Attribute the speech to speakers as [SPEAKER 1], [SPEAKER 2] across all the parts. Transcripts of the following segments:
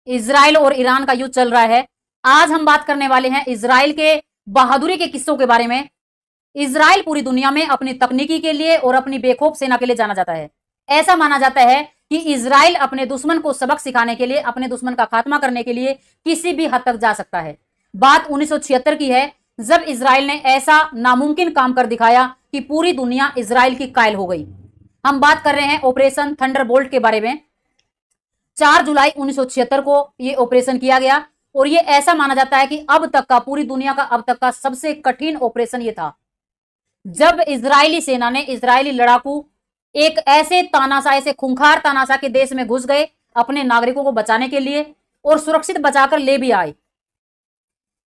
[SPEAKER 1] Israel और Iran का युद्ध चल रहा है। आज हम बात करने वाले हैं इजराइल के बहादुरी के किस्सों के बारे में। इजराइल पूरी दुनिया में अपनी तकनीकी के लिए और अपनी बेखौफ सेना के लिए जाना जाता है। ऐसा माना जाता है कि इजराइल अपने दुश्मन को सबक सिखाने के लिए, अपने दुश्मन का खात्मा करने के लिए किसी भी हद तक जा सकता है। बात 1976 की है, जब इजराइल ने ऐसा नामुमकिन काम कर दिखाया कि पूरी दुनिया इजराइल की कायल हो गई। हम बात कर रहे हैं ऑपरेशन थंडरबोल्ट के बारे में। 4 जुलाई 1976 को यह ऑपरेशन किया गया और यह ऐसा माना जाता है कि अब तक का, पूरी दुनिया का अब तक का सबसे कठिन ऑपरेशन यह था, जब इजरायली सेना ने, इजरायली लड़ाकू एक ऐसे तानाशाह, ऐसे खूंखार तानाशाह के देश में घुस गए अपने नागरिकों को बचाने के लिए और सुरक्षित बचाकर ले भी आए।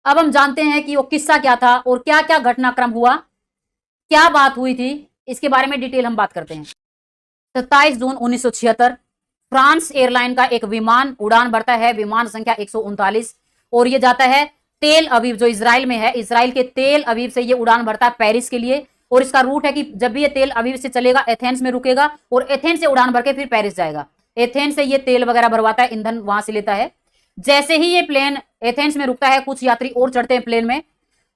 [SPEAKER 1] अब हम जानते हैं कि वो किस्सा क्या था और क्या क्या घटनाक्रम हुआ, क्या बात हुई थी, इसके बारे में डिटेल हम बात करते हैं। 27 जून 1976 फ्रांस एयरलाइन का एक विमान उड़ान भरता है, विमान संख्या 139, और ये जाता है तेल अवीव, जो इजराइल में है। इजराइल के तेल अवीव से ये उड़ान भरता है पेरिस के लिए, और इसका रूट है कि जब भी ये तेल अवीव से चलेगा एथेंस में रुकेगा और एथेंस से उड़ान भर के फिर पेरिस जाएगा। एथेंस से ये तेल वगैरह भरवाता है, ईंधन वहां से लेता है। जैसे ही ये प्लेन एथेंस में रुकता है, कुछ यात्री और चढ़ते हैं प्लेन में,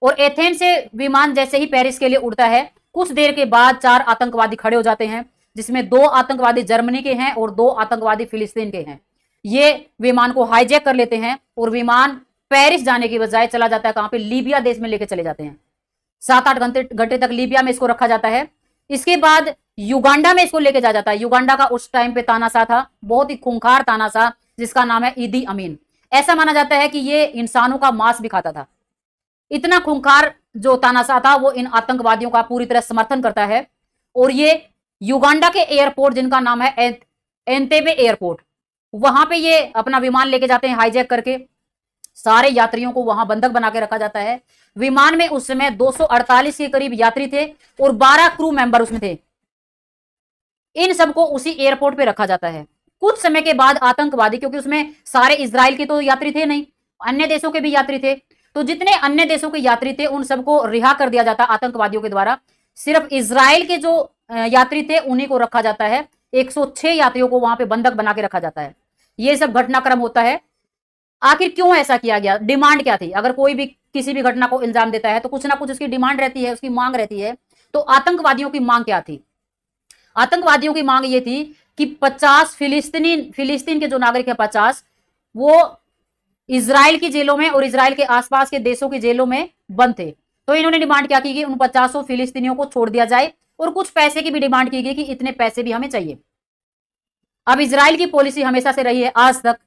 [SPEAKER 1] और एथेंस से विमान जैसे ही पेरिस के लिए उड़ता है, कुछ देर के बाद 4 आतंकवादी खड़े हो जाते हैं, जिसमें 2 आतंकवादी जर्मनी के हैं और 2 आतंकवादी फिलिस्तीन के हैं। ये विमान को हाईजैक कर लेते हैं और विमान पेरिस जाने की बजाय चला जाता है कहां पे, लीबिया देश में लेके चले जाते हैं। 7-8 घंटे तक लीबिया में इसको रखा जाता है। इसके बाद युगांडा में इसको लेके जाता है। युगांडा का उस टाइम पे तानाशाह था, बहुत ही खूंखार तानाशाह, जिसका नाम है ईदी अमीन। ऐसा माना जाता है कि ये इंसानों का मांस भी खाता था। इतना खूंखार जो तानाशाह था वो इन आतंकवादियों का पूरी तरह समर्थन करता है। और ये युगांडा के एयरपोर्ट, जिनका नाम है एंतेबे एयरपोर्ट, वहां पे ये अपना विमान लेके जाते हैं हाईजैक करके। सारे यात्रियों को वहां बंधक बना के रखा जाता है। विमान में उस समय 248 के करीब यात्री थे और 12 क्रू मेंबर उसमें थे। इन सबको उसी एयरपोर्ट पे रखा जाता है। कुछ समय के बाद आतंकवादी, क्योंकि उसमें सारे इजराइल के तो यात्री थे नहीं, अन्य देशों के भी यात्री थे, तो जितने अन्य देशों के यात्री थे उन सबको रिहा कर दिया जाता आतंकवादियों के द्वारा। सिर्फ इजराइल के जो यात्री थे उन्हीं को रखा जाता है। 106 यात्रियों को वहां पे बंधक बना के रखा जाता है। ये सब घटनाक्रम होता है। आखिर क्यों ऐसा किया गया, डिमांड क्या थी? अगर कोई भी किसी भी घटना को इल्जाम देता है तो कुछ ना कुछ उसकी डिमांड रहती है, उसकी मांग रहती है। तो आतंकवादियों की मांग क्या थी? आतंकवादियों की मांग ये थी कि 50 फिलिस्तीन के जो नागरिक है 50, वो इजराइल की जेलों में और इजराइल के आसपास के देशों की जेलों में बंद थे। तो इन्होंने डिमांड क्या की कि उन 50 फिलिस्तीनियों को छोड़ दिया जाए, और कुछ पैसे की भी डिमांड की गई कि इतने पैसे भी हमें चाहिए। अब इजराइल की पॉलिसी हमेशा से रही है आज तक